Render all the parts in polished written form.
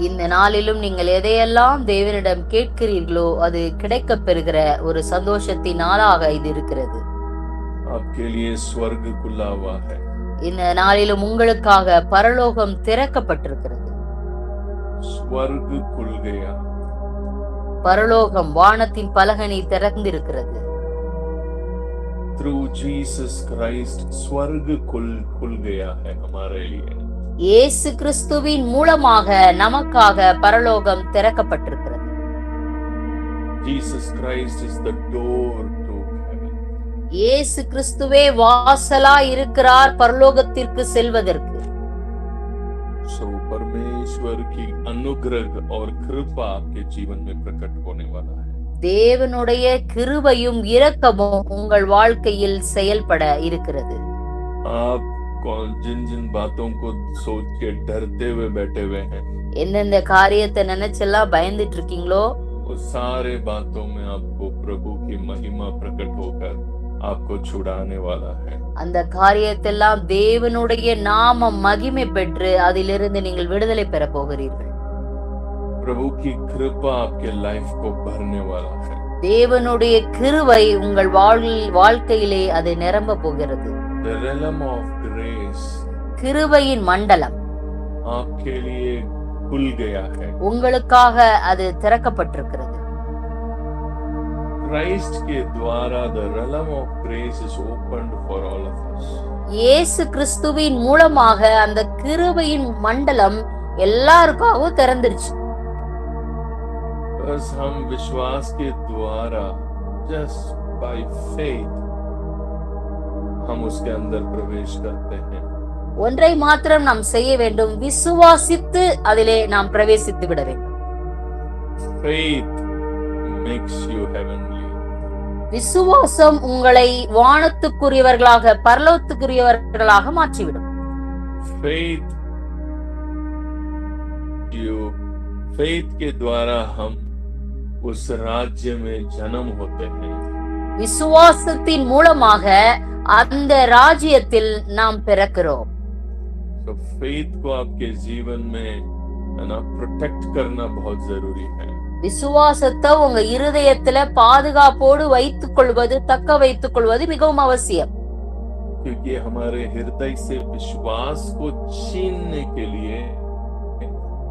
இந்த நாளிலும் நீங்கள் எதையெல்லாம் தேவனிடம் கேட்கிறீர்களோ அது கிடைக்கப் பெறுகிற ஒரு சந்தோஷத்தின் நாளாக இது இருக்கிறது. आपके लिए स्वर्ग खुला हुआ है. இந்த நாளிலும் உங்களுக்காக பரலோகம் திறக்கப்பட்டிருக்கிறது. स्वर्ग खुल गया. பரலோகம் வானத்தின் பலகனி திறந்திருக்கிறது. Through Jesus Christ स्वर्ग खुल गया है हमारे लिए. இயேசு கிறிஸ்துவின் மூலமாக நமக்காக பரலோகம் திறக்கப்பட்டிருக்கிறது. Jesus Christ is the door to heaven. இயேசு கிறிஸ்துவே வாசலா இருக்கிறார் பரலோகத்திற்கு செல்வதற்கு. So परमेश्वर की अनुग्रह और कृपा आपके जीवन में प्रकट होने वाला है. தேவனுடைய கிருபையும் இரக்கமும் உங்கள் வாழ்க்கையில் செயல்பட இருக்கிறது. आप जिन जिन बातों को सोच के डरते हुए बैठे हुए हैं, எந்தெந்த காரியத்தை நினைச்செல்லாம் பயந்துட்டு இருக்கீங்களோ वो सारे बातों में आपको प्रभु की महिमा प्रकट होकर आपको छुड़ाने वाला है. அந்த காரியத்தெல்லாம் தேவனுடைய நாமம் மகிமை பெற்று அதிலிருந்து நீங்கள் விடுதலை பெற போகிறீர்கள். प्रभु की कृपा आपके लाइफ को भरने वाला है. தேவனுடைய கிருபை உங்கள் வாழ்க்கையிலே அது நிரம்ப போகிறது. The realm of grace கிருபையின் மண்டலம் आपके लिए खुल गया है. உங்களுக்காக அது திறக்கப்பட்டிருக்கிறது. Christ के द्वारा the realm of grace is opened for all of us. இயேசு கிறிஸ்துவின் மூலமாக அந்த கிருபையின் மண்டலம் எல்லாருக்காகவும் திறந்துருச்சு. बस हम विश्वास के द्वारा just by faith हम उसके अंदर प्रवेश करते हैं. ஒன்றை மாத்திரம் நாம் செய்ய வேண்டும், விசுவாசித்து அதிலே நாம் பிரவேசித்து விட வேண்டும். Faith makes you heavenly. விசுவாசம் உங்களை வானத்துக்குரியவர்களாக பரலோகத்துக்குரியவர்களாக மாற்றிவிடும். faith के द्वारा हम उस राज्य में जन्म होते हैं. விசுவாசத்தின் மூலமாக அந்த ராஜ்யத்தில் நாம் பிறக்கிறோம். तो faith को आपके जीवन में प्रोटेक्ट करना बहुत जरूरी है. விசுவாசத்தை உங்க இருதயத்துல பாதுகாப்போடு வைத்துக் கொள்வது, தக்க வைத்துக் கொள்வது மிகவும் அவசியம். क्योंकि हमारे हृदय से विश्वास को छीनने के लिए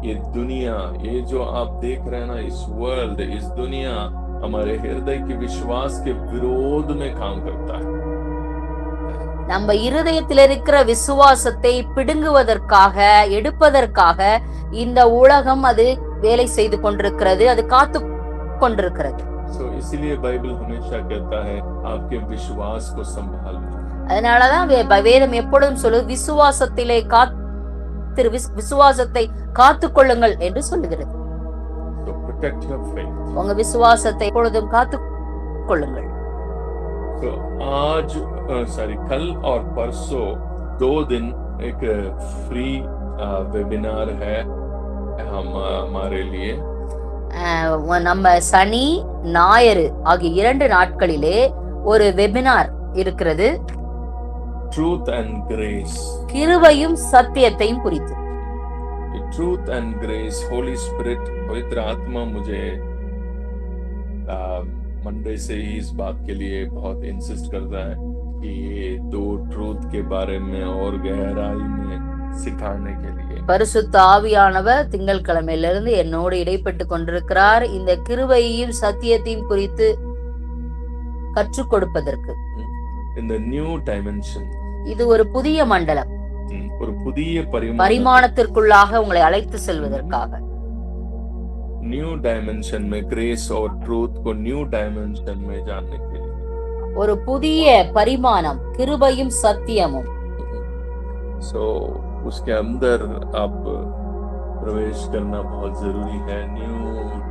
ये दुनिया, ये जो आप देख रहे हैं ना, इस वर्ल्ड, इस दुनिया हमारे हृदय के विश्वास के विरोध में काम करता है. நம்ம இருதயத்தில் இருக்கிற விசுவாசத்தை பிடுங்குவதற்காக, எடுப்பதற்காக இந்த உலகம் அது வேலை செய்து கொண்டிருக்கிறது, அது காத்து கொண்டிருக்கிறது. So इसलिए बाइबल हमेशा कहता है आपके विश्वास को संभालना. அதனாலதான் வேதம் எப்பொழுதும் சொல்லுது, விசுவாசத்திலே விசுவாசத்தை காத்துக் கொள்ளுங்கள் என்று சொல்லுகிறது. So protect your faith. உங்க விசுவாசத்தை எப்பொழுதும் காத்துக் கொள்ளுங்கள். So आज कल और परसों 2 दिन एक फ्री वेबिनार है हमारे लिए. நம்ம சனி ஞாயிறு ஆகிய 2 நாட்களிலே ஒரு வெபினார் இருக்கிறது. Truth and Grace. கிருபையும் சத்தியத்தையும் குறித்து. Truth and Grace. Holy Spirit, पवित्र आत्मा मुझे मंडे से ही इस बात के लिए बहुत इंसिस्ट करता है कि ये 2 ट्रूथ के बारे में और गहराई में सिखाने के लिए. பரிசுத்த ஆவியானவர் திங்கட்கிழமையிலிருந்து என்னோடு இடைப்பட்டு கொண்டிருக்கிறார், இந்த கிருபையையும் சத்தியத்தையும் குறித்து கற்றுக் கொடுப்பதற்கு. In the new dimension. இது ஒரு புதிய மண்டலம், ஒரு புதிய பரிமாணத்திற்குள்ளாக உங்களை அழைத்து செல்வதற்காக. न्यू डायमेंशन में ग्रेस और ट्रूथ को न्यू डायमेंशन में जानने के लिए. ஒரு புதிய பரிமாணம், கிருபையும் சத்தியமும். So उसके अंदर आप प्रवेश करना बहुत जरूरी है. New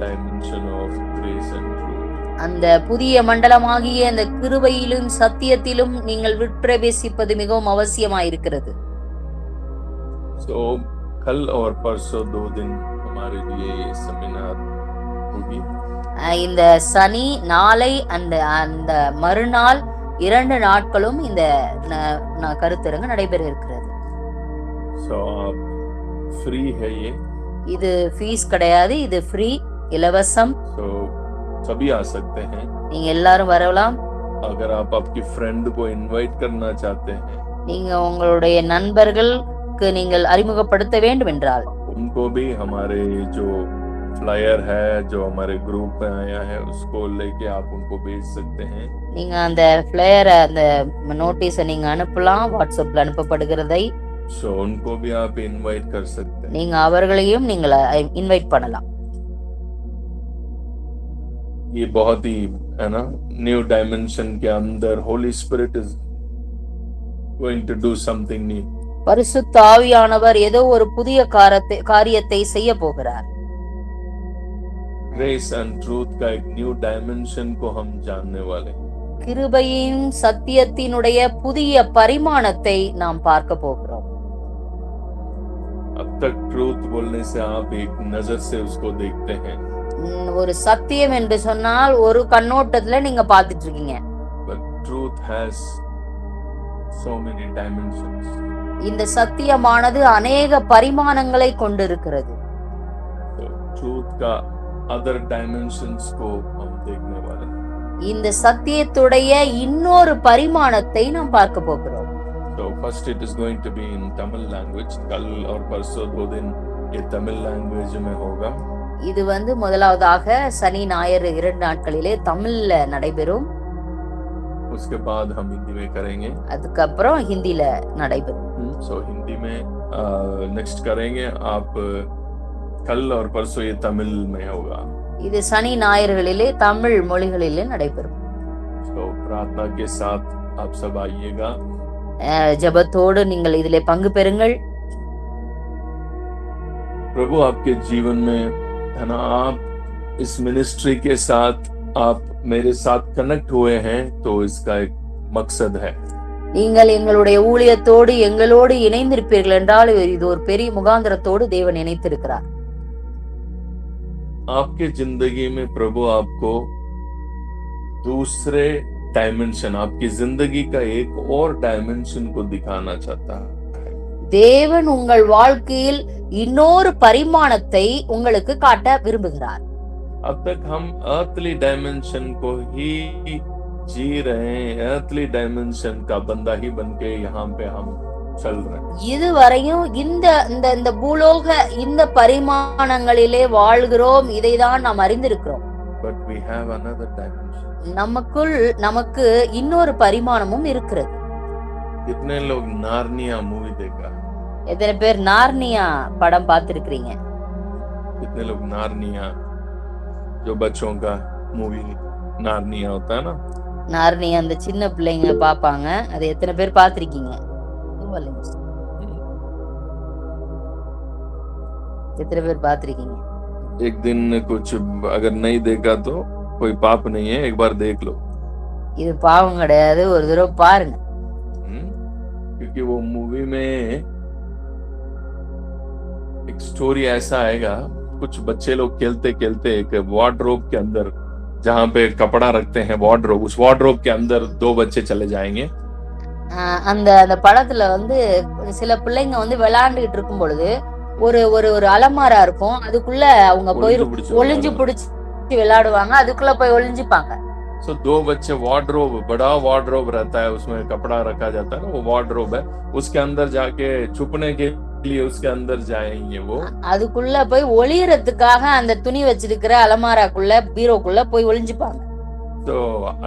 dimension of grace and truth. அந்த புதிய மண்டலமாகிய அந்த கிருபையிலும் சத்தியத்திலும் நீங்கள் விட்பிரவேசிப்பது மிகவும் அவசியமாயிருக்கிறது. So कल और परसों 2 दिन हमारे लिए ये सेमिनार होगी. இந்த சனி நாளை அந்த மறுநாள் 2 நாட்களும் இந்த கருத்தரங்கு நடைபெற இருக்கிறது. So आप फ्री है ये. இது ஃபீஸ் கிடையாது, இது ஃப்ரீ, இலவசம். तो सभी आ सकते हैं। நீங்க எல்லாரும் வரலாம். अगर आप आपकी फ्रेंड को इनवाइट करना चाहते हैं, நீங்க உங்களுடைய நண்பர்களுக்கு நீங்கள் அறிமுகப்படுத்த வேண்டும் என்றால் उनको भी हमारे जो फ्लायर है जो हमारे ग्रुप में आया है उसको लेके आप उनको भेज सकते हैं। நீங்க அந்த ஃபிளையரை, அந்த நோட்டீஸை நீங்க அனுப்பலாம், வாட்ஸ்அப்ல அனுப்பப்படுகிறதை. सो उनको भी आप इनवाइट कर सकते हैं। நீங்க அவர்களையும் நீங்கள் இன்வைட் பண்ணலாம். ये बहुत ही है ना, न्यू डायमेंशन के अंदर Holy Spirit is going to do something new. பரிசுத்த ஆவியானவர் ஏதோ ஒரு புதிய காரியத்தை செய்ய போகிறார். ग्रेस एंड ट्रूथ का एक न्यू डायमेंशन को हम जानने वाले हैं। கிருபையின் சத்தியத்தினுடைய புதிய பரிமாணத்தை நாம் பார்க்க போகிறோம். अब तक ट्रूथ बोलने से आप एक नजर से उसको देखते हैं, ஒரு சத்தியம் என்று சொன்னால் ஒரு கண்ணோட்டத்துல நீங்க பார்த்துட்டு இருக்கீங்க. but truth has so many dimensions. இந்த சத்தியமானது அநேக பரிமாணங்களை கொண்டிருக்கிறது. तो truth का other dimensions को हम देखने वाले हैं। இந்த சத்தியத்துடைய இன்னொரு பரிமாணத்தை நாம் பார்க்க போகிறோம். So first it is going to be in Tamil language. कल और परसों 2 दिन ये तमिल लैंग्वेज में होगा। இது முதலாவதாக சனி ஞாயிறு 2 நாட்களிலே தமிழ்ல நடைபெறும். उसके बाद हम हिंदी में करेंगे। அதுக்கப்புறம் ஹிந்தில நடைபெறும். So हिंदी में नेक्स्ट करेंगे आप कल और परसों ये तमिल में होगा। இது சனி ஞாயிறுகளிலே தமிழ் மொழிகளிலே நடைபெறும். So प्रार्थना के साथ आप सब आइएगा। ஜெபத்தோடு நீங்கள் இதிலே பங்கு பெறுங்கள். प्रभु आपके जीवन में है ना, आप इस मिनिस्ट्री के साथ आप मेरे साथ कनेक्ट हुए हैं तो इसका एक मकसद है। நீங்கள் எங்களுடைய ஊழியத்தோடு எங்களோடு இணைந்திருப்பீர்கள் என்றால் இது ஒரு பெரிய முகாந்திரத்தோடு தேவன் இணைத்திருக்கிறார். आपके जिंदगी में प्रभु आपको दूसरे डायमेंशन, आपकी जिंदगी का एक और डायमेंशन को दिखाना चाहता है। தேவன் உங்கள் வாழ்க்கையில் இன்னொரு பரிமாணத்தை உங்களுக்கு காட்ட விரும்புகிறார். अब तक हम अर्थली डायमेंशन को ही जी रहे हैं, अर्थली डायमेंशन का बंदा ही बनके यहाँ पे हम चल रहे हैं। இதுவரையும் இந்த பூலோக இந்த பரிமாணங்களிலே வாழ்கிறோம், இதைதான் நாம் அறிந்திருக்கிறோம். But we have another dimension. நமக்கு இன்னொரு பரிமாணமும் இருக்கிறது. कितने लोग नार्निया मूवी देखा? எத்தனை பேர் நார்னியா படம் பார்த்திருக்கிறீங்க? कितने लोग नार्निया, जो बच्चों का मूवी नार्निया होता है ना, நார்னியா அந்த சின்ன பிள்ளைங்க பாப்பாங்க, அது எத்தனை பேர் பார்த்திருக்கீங்க? எத்தனை பேர் பார்த்திருக்கீங்க? एक दिन कुछ अगर नहीं देखा तो कोई पाप नहीं है, एक बार देख लो। இது பாவம் கிடையாது, ஒரு தடவை பாருங்க. क्योंकि वो मूवी में एक स्टोरी ऐसा आएगा, कुछ बच्चे लोग खेलते खेलते एक वार्डरोब के अंदर, जहाँ पे कपड़ा रखते हैं वार्डरोब, उस वार्डरोब के अंदर 2 बच्चे चले जाएंगे। அந்த படத்துல சில பிள்ளைங்க விளையாண்டுட்டு இருக்கும் பொழுது ஒரு அலமாரா இருக்கும், அதுக்குள்ள அவங்க போய் ஒளிஞ்சு பிடிச்சு விளையாடுவாங்க, அதுக்குள்ள போய் ஒளிஞ்சுப்பாங்க. So 2 बच्चे वार्डरोब, बड़ा वार्डरोब रहता है, उसमें कपड़ा रखा जाता है ना, वो वार्डरोब है, उसके अंदर जाके छुपने के लिए उसके अंदर जाएंगे। वो அதுக்குள்ள போய் ஒளியறதுக்காக அந்த துணி வச்சிருக்கிற அலமாராக்குள்ள, பீரோக்குள்ள போய் ஒளிஞ்சுப்பாங்க. तो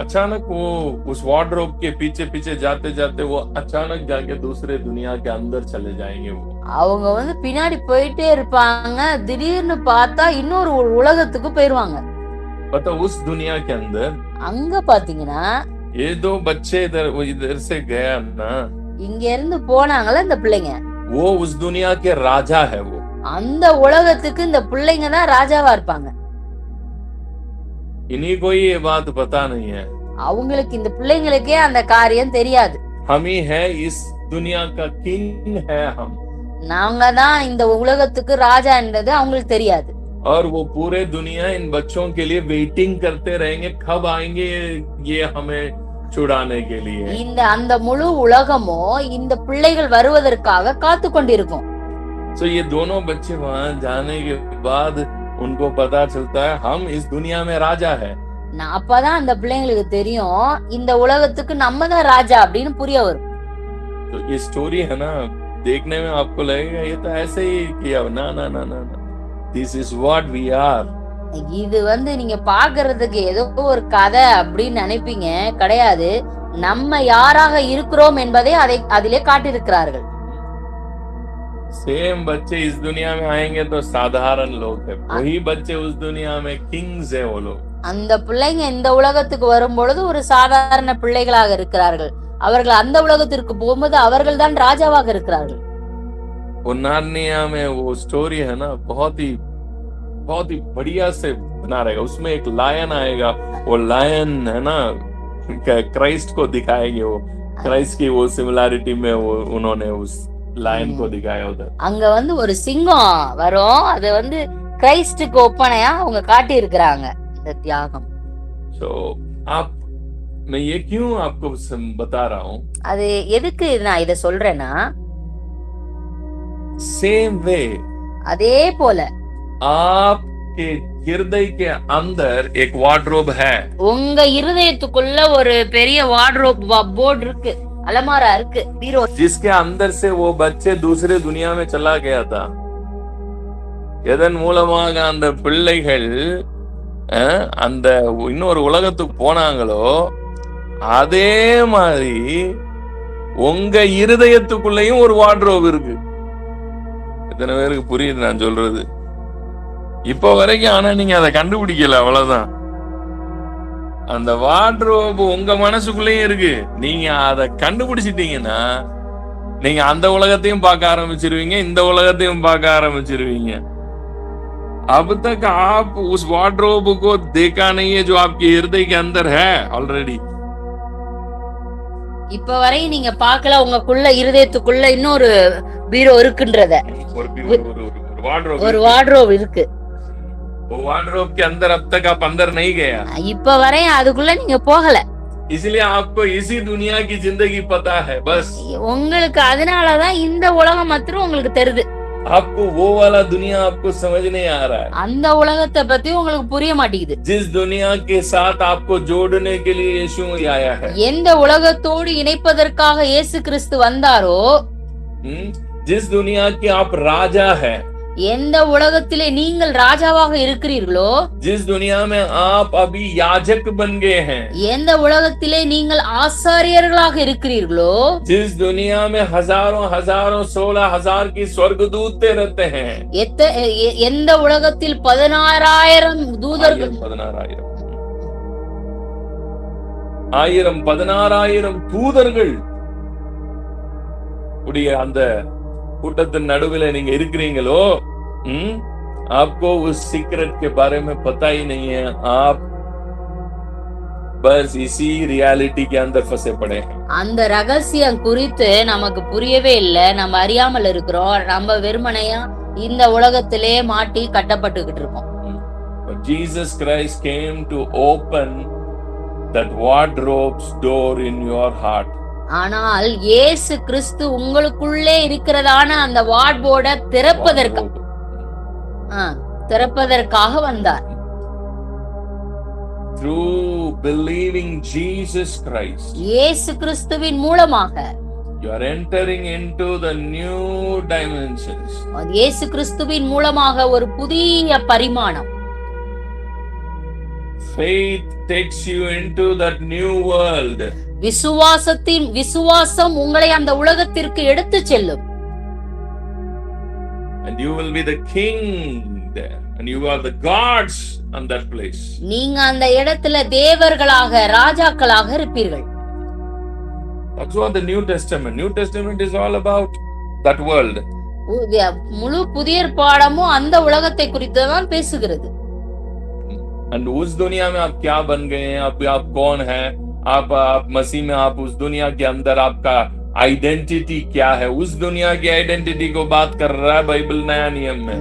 अचानक वो उस वार्डरोब के पीछे पीछे जाते जाते वो अचानक जाके दूसरे दुनिया के अंदर चले जाएंगे। वो அவங்க பின்னாடி போயிட்டே இருப்பாங்க, திடீர்னு பார்த்தா இன்னொரு உலகத்துக்கு போயிருவாங்க. पता उस दुनिया के अंदर அங்க பாத்தீங்கன்னா ये 2 बच्चे इधर से गया ना, இங்க இருந்து போனாங்கல இந்த பிள்ளைங்க, वो उस दुनिया के राजा है। वो அந்த உலகத்துக்கு இந்த பிள்ளைங்க தான் ராஜாவா இருப்பாங்க. इन्हीं को ये बात पता नहीं है, அவங்களுக்கு இந்த பிள்ளைங்களுக்கே அந்த காரியம் தெரியாது. हम ही है इस दुनिया का किंग है हम, நாங்க தான் இந்த உலகத்துக்கு ராஜா என்றது அவங்களுக்கு தெரியாது. और वो पूरे दुनिया इन बच्चों के लिए वेटिंग करते रहेंगे, कब आएंगे ये हमें छुड़ाने के लिए। அந்த முழு உலகமோ இந்த பிள்ளைகள் வருவதற்காக காத்து கொண்டிருக்கும். So ये दोनों बच्चे वहां जाने के बाद उनको पता चलता है हम इस दुनिया में राजा है. அப்பதான் அந்த பிள்ளைங்களுக்கு தெரியும் இந்த உலகத்துக்கு நம்ம தான் ராஜா அப்படின்னு புரிய வரும். तो ये स्टोरी है ना, देखने में आपको लगेगा ये तो ऐसे ही किया. ना ना ना ना ना, this is what we are. இது நீங்க பாக்குறதுக்கு ஏதோ ஒரு கதை அப்படின்னு நினைப்பீங்க, கிடையாது. நம்ம யாராக இருக்கிறோம் என்பதை அதிலே காட்டியிருக்கிறார்கள். सेम बच्चे इस दुनिया में आएंगे तो साधारण लोग हैं, वही बच्चे उस दुनिया में किंग्स हैं वो लोग. அந்த பிள்ளைங்க இந்த உலகத்துக்கு வரும்பொழுது ஒரு சாதாரண பிள்ளைகளாக இருக்கிறார்கள். அவர்கள் அந்த உலகத்திற்கு போகும்போது அவர்கள் தான் ராஜாவாக இருக்கிறார்கள். वो नार्निया में वो स्टोरी है ना, बहुत ही बढ़िया से बना रहेगा. उसमें एक लायन आएगा, वो लायन है ना क्राइस्ट को दिखाएंगे. वो क्राइस्ट की वो सिमिलैरिटी में वो उन्होंने उस लायन को दिखाया उधर. அங்க ஒரு சிங்கம் வரும், அது கிரைஸ்டுக்கு ஒப்பனையா அவங்க காட்டி இருக்கிறாங்க இந்த தியாகம். So मैं ये क्यों आपको बता रहा हूँ, அது எதுக்கு நான் இத சொல்றேன்னா, सेम वे அதே போல आपके हृदय के अंदर एक वार्डरोब है. உங்க இருதயத்துக்குள்ள ஒரு பெரிய வார்ட்ரோப் போர்டு இருக்கு, அலமாரா இருக்கு, பீரோ. जिसके अंदर से वो बच्चे दूसरे दुनिया में चला गया था. எதன் மூலமாக அந்த பிள்ளைகள் அந்த இன்னொரு உலகத்துக்கு போனாங்களோ அதே மாதிரி உங்க இருதயத்துக்குள்ளேயும் ஒரு வார்ட்ரோப் இருக்கு. எத்தனை பேருக்கு புரியுது நான் சொல்றது? இப்ப வரைக்கும் ஆனா நீங்க அதை கண்டுபிடிக்கல, அவ்வளவுதான். அந்த வார்ட்ரோப் உங்க மனசுக்குள்ளேயும் இருக்கு. நீங்க அதை கண்டுபிடிச்சிட்டீங்கன்னா நீங்க அந்த உலகத்தையும் பார்க்க ஆரம்பிச்சிருவீங்க, இந்த உலகத்தையும் பார்க்க ஆரம்பிச்சிருவீங்க. अब तक आप उस वार्डरोब को देखा नहीं है जो आपके हृदय के अंदर है ऑलरेडी. இப்ப வரை நீங்க பார்க்கல, உங்களுக்குள்ள இருதயத்துக்குள்ள இன்னொரு பீரோ இருக்குன்றத. ஒரு வார்ட்ரோப் இருக்கு. वो वार्डरोब के अंदर अब तक आप अंदर नहीं गया. இப்ப வரை அதுக்குள்ள நீங்க போகல. इसलिए आपको इसी दुनिया की जिंदगी पता है बस. உங்களுக்கு அதனாலதான் இந்த உலகம் மாத்திரம் உங்களுக்கு தெரியுது. आपको वो वाला दुनिया आपको समझ नहीं आ रहा है. அந்த உலகத்தை பத்தி உங்களுக்கு புரிய மாட்டேங்குது. जिस दुनिया के साथ आपको जोड़ने के लिए यीशु आया है, எந்த உலகத்தோடு இணைப்பதற்காக இயேசு கிறிஸ்து வந்தாரோ, जिस दुनिया के आप राजा है, எந்த உலகத்திலே நீங்கள் ராஜாவாக இருக்கிறீர்களோ, जिस दुनिया में आप अभी याजक बन गए हैं, எந்த உலகத்திலே நீங்கள் ஆசாரியர்களாக இருக்கிறீர்களோ, जिस दुनिया में हजारों 16,000 की स्वर्गदूत रहते हैं, எந்த உலகத்தில் 16,000 தூதர்கள், 16,000 தூதர்கள் உடைய அந்த கூட்டத்தின் நடுவில் நீங்க இருக்கிறீங்களோ, आपको उस सीक्रेट के बारे में पता ही नहीं है. आप बस इसी रियलिटी के अंदर फंसे पड़े हैं. அந்த ரகசியம் குறித்து நமக்கு புரியவே இல்லை, நம்ம அறியாமல் இருக்கிறோம். நம்ம வெறுமனையா இந்த உலகத்திலே மாட்டி கட்டப்பட்டுக்கிட்டு இருக்கோம். Jesus Christ came to open that wardrobe's door in your heart. ஆனால் இயேசு கிறிஸ்து உங்களுக்குள்ளே இருக்கிறதான அந்த வார்ட்ரோபை திறப்பதற்காக வந்தார். Through believing Jesus Christ, இயேசு கிறிஸ்துவின் மூலமாக you are entering into the new dimensions. இயேசு கிறிஸ்துவின் மூலமாக ஒரு புதிய பரிமாணம். Faith takes you into that new world. விசுவாசம் உங்களை அந்த உலகத்திற்கு எடுத்து செல்லும். And you will be the king there, and you are the gods on that place. நீங்க அந்த இடத்துல தேவர்களாக, ராஜாக்களாக இருப்பீர்கள். That's what the New Testament is all about, that world. முழு புதிய ஏற்பாடும் அந்த உலகத்தை குறித்து தான் பேசுகிறது. And उस दुनिया में आप क्या बन गए हैं, आप कौन हैं, आप मसीह में, आप उस दुनिया के अंदर आपका आइडेंटिटी क्या है, उस दुनिया की आइडेंटिटी को बात कर रहा है बाइबल नया नियम में.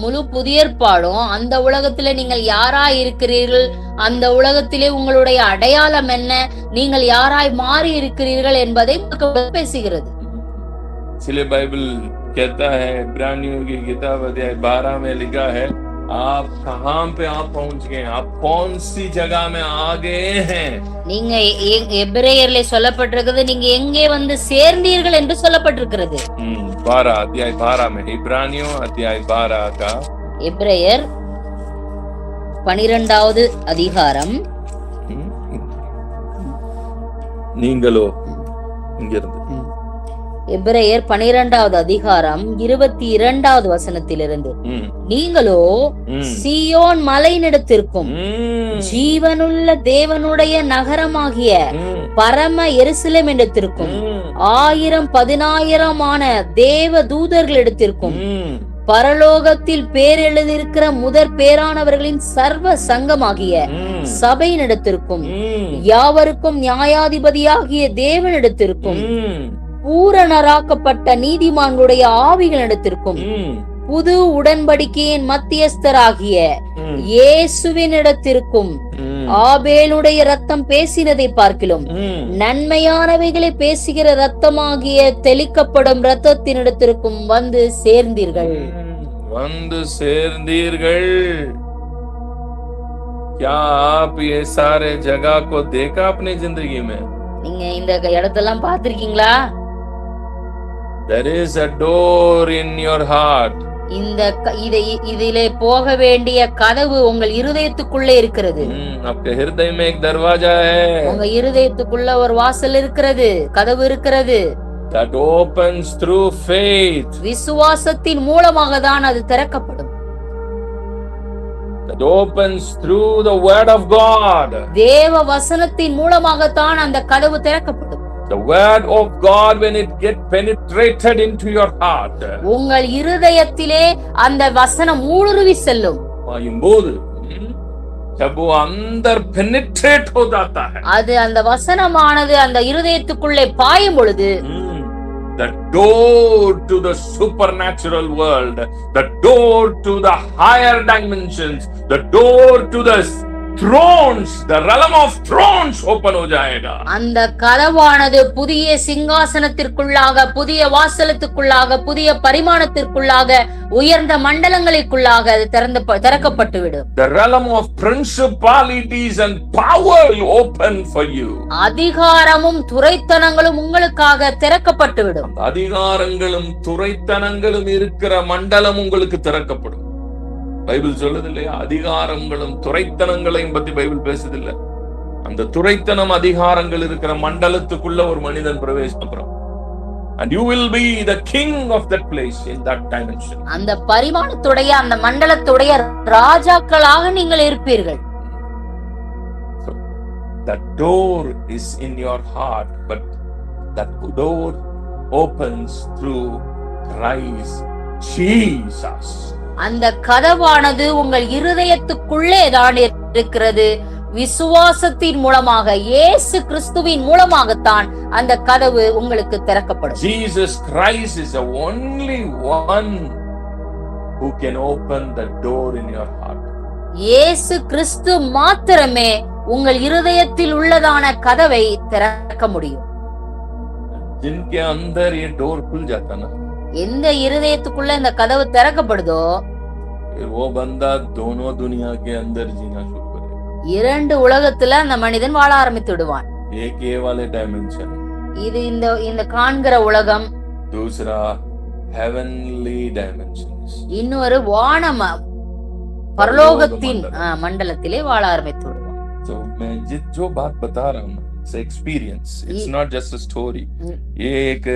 முழு புதிய ஏற்பாடும் அந்த உலகத்திலே நீங்கள் யாராய் இருக்கிறீர்கள், அந்த உலகத்திலே உங்களுடைய அடையாளம் என்ன, நீங்கள் யாராய் மாறி இருக்கிறீர்கள் என்பதை பேசுகிறது. इसलिए बाइबल कहता है, इब्रानियों की किताब अध्याय 12 में लिखा है, आप कहां पे आप पहुंच गए, आप कौन सी जगह में आ गए हैं। நீங்க எபிரேயர்ல சொல்லப்பட்டிருக்கிறது நீங்க எங்கே வந்து சேர்ந்தீர்கள் என்று சொல்லப்பட்டிருக்கிறது. 12 अध्याय 12 में, इब्रानियों अध्याय 12 का எபிரேயர் 12வது அதிகாரம். நீங்களோ இங்கிருந்து எபிரேயர் 12வது அதிகாரம் 22வது வசனத்திலிருந்து, நீங்களோ சீயோன் மலையினிடத்திற்கும் ஜீவனுள்ள தேவனுடைய நகரமாகிய பரம எருசலேம் இடத்திற்கும் 1000-10,000 தேவ தூதர்களிடத்திற்கும் பரலோகத்தில் பேரெழுதிருக்கிற முதற் பேரானவர்களின் சர்வ சங்கமாகிய சபையினிடத்திற்கும் யாவருக்கும் நியாயாதிபதியாகிய தேவனிடத்திற்கும் பூரணராக்கப்பட்ட நீதிமான்களுடைய ஆவிகளிடத்திற்கும் புது உடன்படிக்கையின் மத்தியஸ்தராகிய இயேசுவினிடத்திற்கும் ஆபேலுடைய ரத்தம் பேசினதை பார்க்கிலும் நன்மையானவைகளை பேசுகிற ரத்தமாகிய தெளிக்கப்படும் ரத்தத்தினிடத்திற்கும் வந்து சேர்ந்தீர்கள். क्या आप ये सारे जगह को देखा अपनी जिंदगी में? நீங்க இந்த இடத்தெல்லாம் பார்த்திருக்கீங்களா? There is a door in your heart. இதிலே போக வேண்டிய கதவு உங்கள் இருதயத்துக்குள்ளே இருக்கிறது. आपके हृदय में एक दरवाजा है. உங்க இருதயத்துக்குள்ள ஒரு வாசல் இருக்கிறது, கதவு இருக்கிறது. That opens through faith. விசுவாசத்தின் மூலமாக தான் அது திறக்கப்படும். That opens through the word of God. தேவ வசனத்தின் மூலமாக தான் அந்த கதவு திறக்கப்படும். The word of God, when it get penetrated into your heart, உங்கள் இருதயத்திலே அந்த வசனம் ஊடுருவி செல்லும். பாயும்போது जब वो अंदर penetrate हो जाता है, அது அந்த வசனமானது அந்த இருதயத்துக்குள்ளே பாயும் பொழுது, the door to the supernatural world, the door to the higher dimensions, the door to the thrones, the realm of thrones open हो जाएगा. அந்த கதவானது புதிய சிங்காசனத்திற்குள்ளாக, புதிய வாசலுக்குள்ளாக, புதிய பரிமாணத்திற்குள்ளாக, உயர்ந்த மண்டலங்களுக்குள்ளாக அது திறக்கப்பட்டு விடும். The realm of principalities and power will open for you. அதிகாரமும் துரைத்தனங்களும் உங்களுக்காக திறக்கப்பட்டு விடும். அதிகாரங்களும் துரைத்தனங்களும் இருக்கிற மண்டலம் உங்களுக்கு திறக்கப்படும். பைபிள் சொல்லுது இல்லையா, அதிகாரங்களும் துரைத்தனங்களையும் பத்தி பைபிள் பேசுது இல்ல. அந்த துரைத்தனம் அதிகாரங்கள் இருக்கிற மண்டலத்துக்குள்ள ஒரு மனிதன் பிரவேசம், and you will be the king of that place in that dimension. அந்த பரிமாணத்துடைய அந்த மண்டலத்துடைய ராஜாக்களாக நீங்கள் இருப்பீர்கள். So that door is in your heart, but that door opens through Christ Jesus. அந்த கதவானது உங்கள் இருதயத்துக்குள்ளே தான் இருக்கிறது. விசுவாசத்தின் மூலமாக, இயேசு கிறிஸ்துவின் மூலமாகத்தான் அந்த கதவு உங்களுக்கு திறக்கப்படும். Jesus Christ is the only one who can open the door in your heart. இயேசு கிறிஸ்து மாத்திரமே உங்கள் இருதயத்தில் உள்ளதான கதவை திறக்க முடியும். जिनके अंदर ये डोर खुल जाता ना, எந்த இருதயத்துக்குள்ள இந்த கதவு திறக்கப்படுதோ, वो बंदा दोनों दुनिया के अंदर जीना शुरू करेगा. இரண்டு உலகத்துல அந்த மனிதன் வாழ ஆரம்பித்து விடுவான். एक ये वाले डायमेंशन, இது இந்த காண்கிற உலகம். दूसरा heavenly dimensions, இன்னொரு வானம பரலோகத்தின் மண்டலத்திலே வாழ ஆரம்பித்து விடுவான். तो मैं जो बात बता रहा हूँ, it's experience, it's not just a story. ये एक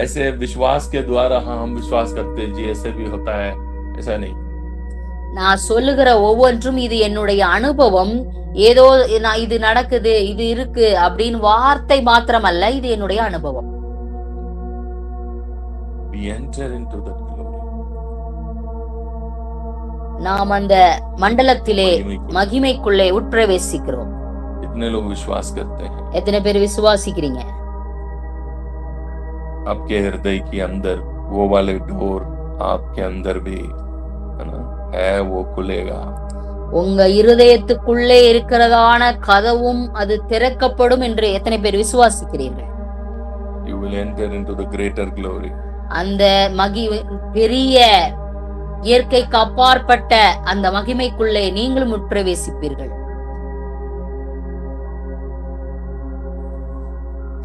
ऐसे विश्वास के द्वारा हम विश्वास करते जी ऐसे भी होता है, ऐसा नहीं. நான் சொல்லுகிற ஒவ்வொன்றும் இது என்னுடைய அனுபவம். ஏதோ இது நடக்குது, இது இருக்கு அப்படின்னு வார்த்தை மாத்திரமல்ல, இது என்னுடைய அனுபவம். We enter into that glory. நாம் அந்த மண்டலத்திலே மகிமைக்குள்ளே உட்பிரவேசிக்கிறோம். कितने लोग विश्वास करते हैं? எத்தனை பேர் விசுவாசிக்கிறீங்க? आपके हृदय के अंदर वो वाले डोर आपके अंदर भी है, वो खुलेगा. உங்க இருதயத்துக்குள்ளே இருக்கிறதான கதவும் அது திறக்கப்படும் என்று எத்தனை பேர் விசுவாசிக்கிறீர்கள்? You will enter into the greater glory. அந்த பெரிய இயற்கைக்கு அப்பாற்பட்ட அந்த மகிமைக்குள்ளே நீங்களும் உட்பிரவேசிப்பீர்கள்.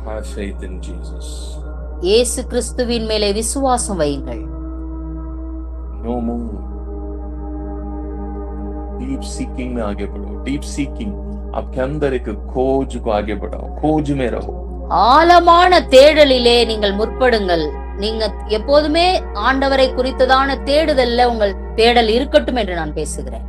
Have faith in Jesus. இயேசு கிறிஸ்துவின் மேலே விசுவாசம் வையுங்கள். No more deep seeking में आगे बढ़ो. Deep seeking आपके अंदर एक खोज को आगे बढ़ाओ. खोज में रहो. ஆழமான தேடலிலே நீங்கள் முற்படுங்கள். நீங்க எப்போதுமே ஆண்டவரை குறித்ததான தேடுதல்ல உங்கள் தேடல் இருக்கட்டும் என்று நான் பேசுகிறேன்.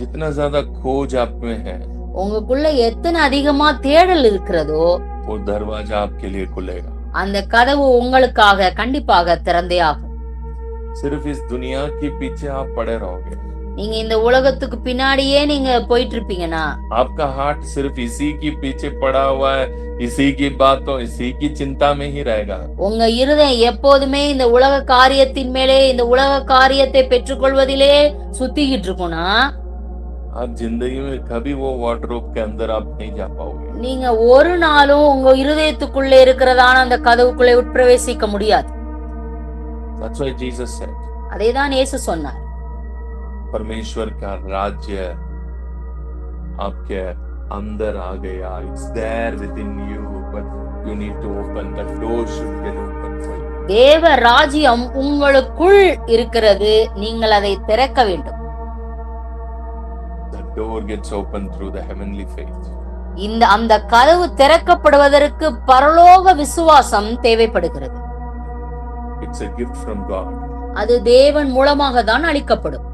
जितना ज्यादा खोज आप में है, உங்களுக்குள்ள எத்தனை அதிகமா தேடல் இருக்கிறதோ वो दरवाजा आपके लिए खुलेगा. அந்த கதவு உங்களுக்காக கண்டிப்பாக திறந்தே ஆகும். सिर्फ इस दुनिया के पीछे आप पड़े रहोगे. நீங்க இந்த உலகத்துக்கு பின்னாடியே நீங்க போயிட்டு இருப்பீங்கன்னா आपका हार्ट सिर्फ इसी के पीछे पड़ा हुआ है, इसी की बातों, इसी की चिंता में ही रहेगा. உங்க இருதயம் எப்போதுமே இந்த உலக காரியத்தின் மேலே இந்த உலக காரியத்தை பெற்றுக்கொள்வதிலே சுத்திக்கிட்டு இருக்கும்னா आप जिंदगी में कभी वो वार्डरोब के अंदर आप नहीं जा पाओगे. நீங்க ஒரு நாளும் உங்க இருதயத்துக்குள்ளே இருக்கிறதான அந்த கதவுக்குள்ளே உட்பிரவேசிக்க முடியாது. That's why Jesus said, அதேதான் இயேசு சொன்னார். परमेश्वर का राज्य आपके अंदर आ गया. It's there within you, but you need to open. The door should get open for you. தேவ ராஜ்யம் உங்களுக்குள் இருக்கிறது, நீங்கள் அதை திறக்க வேண்டும். The door gets open through the heavenly faith. அந்த கதவு திறக்கப்படுவதற்கு பரலோக விசுவாசம் தேவைப்படுகிறது. It's a gift from God. அது தேவன் மூலமாக தான் அளிக்கப்படும்.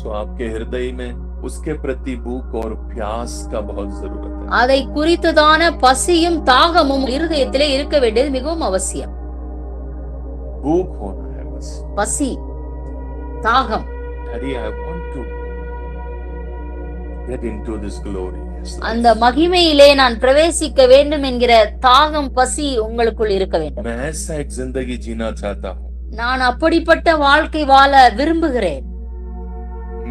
So आपके हृदय में उसके प्रति भूख और प्यास का बहुत जरूरत है. அதை குறித்ததான பசியும் தாகமும் இருதயத்திலே இருக்க வேண்டியது மிகவும் அவசியம். भूख होना है बस. பசி, தாகம். Daddy, I want to get into this glory. அந்த மகிமையிலே நான் பிரவேசிக்க வேண்டும் என்கிற தாகம், பசி உங்களுக்குள் இருக்க வேண்டும். मैं ऐसा एक जिंदगी जीना चाहता हूँ. நான் அப்படிப்பட்ட வாழ்க்கை வாழ விரும்புகிறேன்.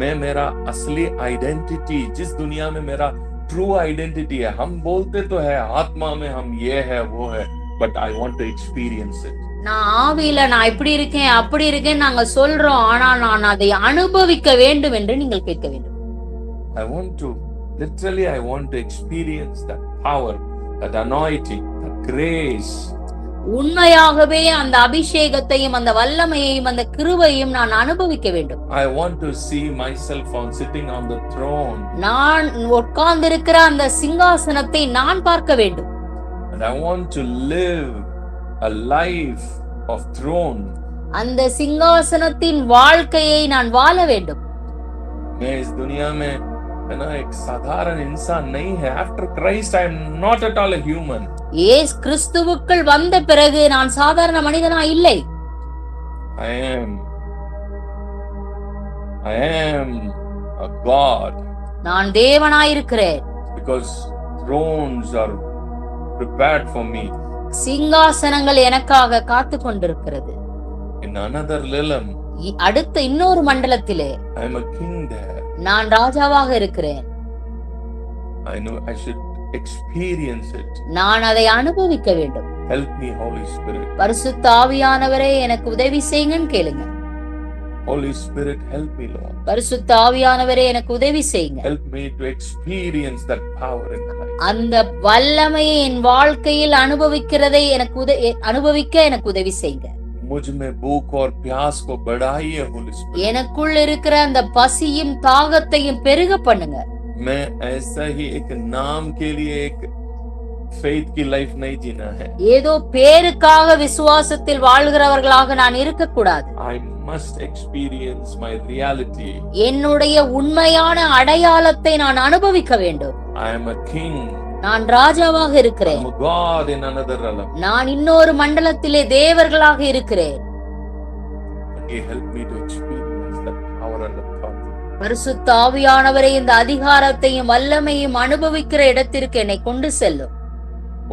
मैं मेरा असली आइडेंटिटी, जिस दुनिया में मेरा ट्रू आइडेंटिटी है, हम बोलते तो है आत्मा में हम ये है वो है, but I want to experience it. நான் ஆவியில நான் இப்படி இருக்கேன் அப்படி இருக்கேன் நாங்க சொல்றோம், ஆனால் நான் அதை அனுபவிக்க வேண்டும் என்று நீங்கள் கேட்க வேண்டும். I want to literally I want to experience that power, that anointing, that grace. உண்மையாகவே அந்த அபிஷேகத்தையும் அந்த வல்லமையையும் அந்த கிருபையையும் நான் அனுபவிக்க வேண்டும். I want to see myself on sitting on the throne. நான் உட்கார்ந்திருக்கிற அந்த சிங்காசனத்தை நான் பார்க்க வேண்டும். And I want to live a life of throne. அந்த சிங்காசனத்தின் வாழ்க்கையை நான் வாழ வேண்டும். मैं इस दुनिया में है ना एक साधारण इंसान नहीं है. After Christ I am not at all a human. இயேசு கிறிஸ்துவுக்குள் வந்த பிறகு நான் சாதாரண மனிதனா இல்லை. I am a God. நான் தேவனாய் இருக்கிறேன். Because thrones are prepared for me. சிங்காசனங்கள் எனக்காக காத்து கொண்டிருக்கிறது. In another realm, அடுத்த இன்னொரு மண்டலத்திலே I am a king there. நான் ராஜாவாக இருக்கிறேன். I know I should experience it. நான் அதை அனுபவிக்க வேண்டும். Help me, Holy Spirit. பரிசுத்த ஆவியானவரே எனக்கு உதவி செய்யுங்கன்னு கேளுங்க. Holy Spirit, help me, Lord. பரிசுத்த ஆவியானவரே எனக்கு உதவி செய்யுங்க. Help me to experience that power in my life. அந்த வல்லமையை என் வாழ்க்கையில் அனுபவிக்கிறதை அனுபவிக்க எனக்கு உதவி செய்யுங்க. मुझ में भूख और प्यास को बढ़ाइए, Holy Spirit. எனக்குள்ள இருக்கிற அந்த பசியும் தாகத்தையும் பெருக பண்ணுங்க. मैं ऐसा ही एक नाम के लिए एक faith की life नहीं जीना है. ஏதோ பேருக்காக விசுவாசத்தில் வாழ்கிறவர்களாக நான் இருக்க கூடாது. I must experience my reality. என்னுடைய உண்மையான அடையாளத்தை நான் அனுபவிக்க வேண்டும். I am a king. நான் ராஜாவாக இருக்கிறேன். I am a God in another realm. நான் இன்னொரு மண்டலத்திலே தேவர்களாக இருக்கிறேன். He help me to experience that power and authority. பரிசுத்த ஆவியானவரே இந்த அதிகாரத்தையும் வல்லமையும் அனுபவிக்கிற இடத்திற்கு என்னை கொண்டு செல்லும்.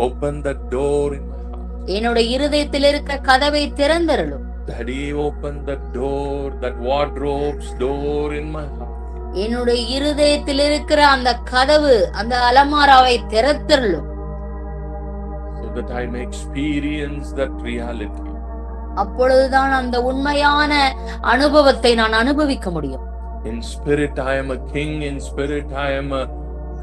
Open the door in my heart. என்னுடைய இருதயத்தில் இருக்கிற கதவை திறந்தருளும். Daddy, open the door, that wardrobe's door in my heart. என்னுடைய இருதயத்தில் இருக்கிற அந்த கதவு, அந்த அலமாராவை திறந்தருளும். So that I may experience that reality. அப்பொழுதுதான் அந்த உண்மையான அனுபவத்தை நான் அனுபவிக்க முடியும். In spirit I am a king, in spirit I am a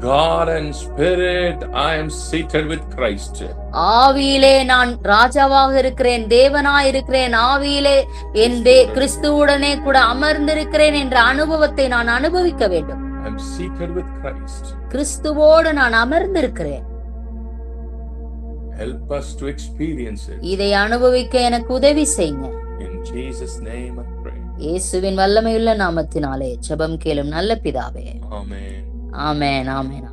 God, and spirit I am seated with Christ. ஆவியிலே நான் ராஜாவாக இருக்கிறேன், தேவனாய் இருக்கிறேன், ஆவியிலே என் கிறிஸ்துவுடனே கூட அமர்ந்திருக்கிறேன் என்ற அனுபவத்தை நான் அனுபவிக்க வேண்டும். I am seated with Christ. கிறிஸ்துவோடு நான் அமர்ந்திருக்கிறேன். Help us to experience it. இதை அனுபவிக்க எனக்கு உதவி செய்யுங்க. In Jesus' name I pray. இயேசுவின் வல்லமையுள்ள நாமத்தினாலே ஜெபம் கேளும் நல்ல பிதாவே. Amen. ஆமென், ஆமென்.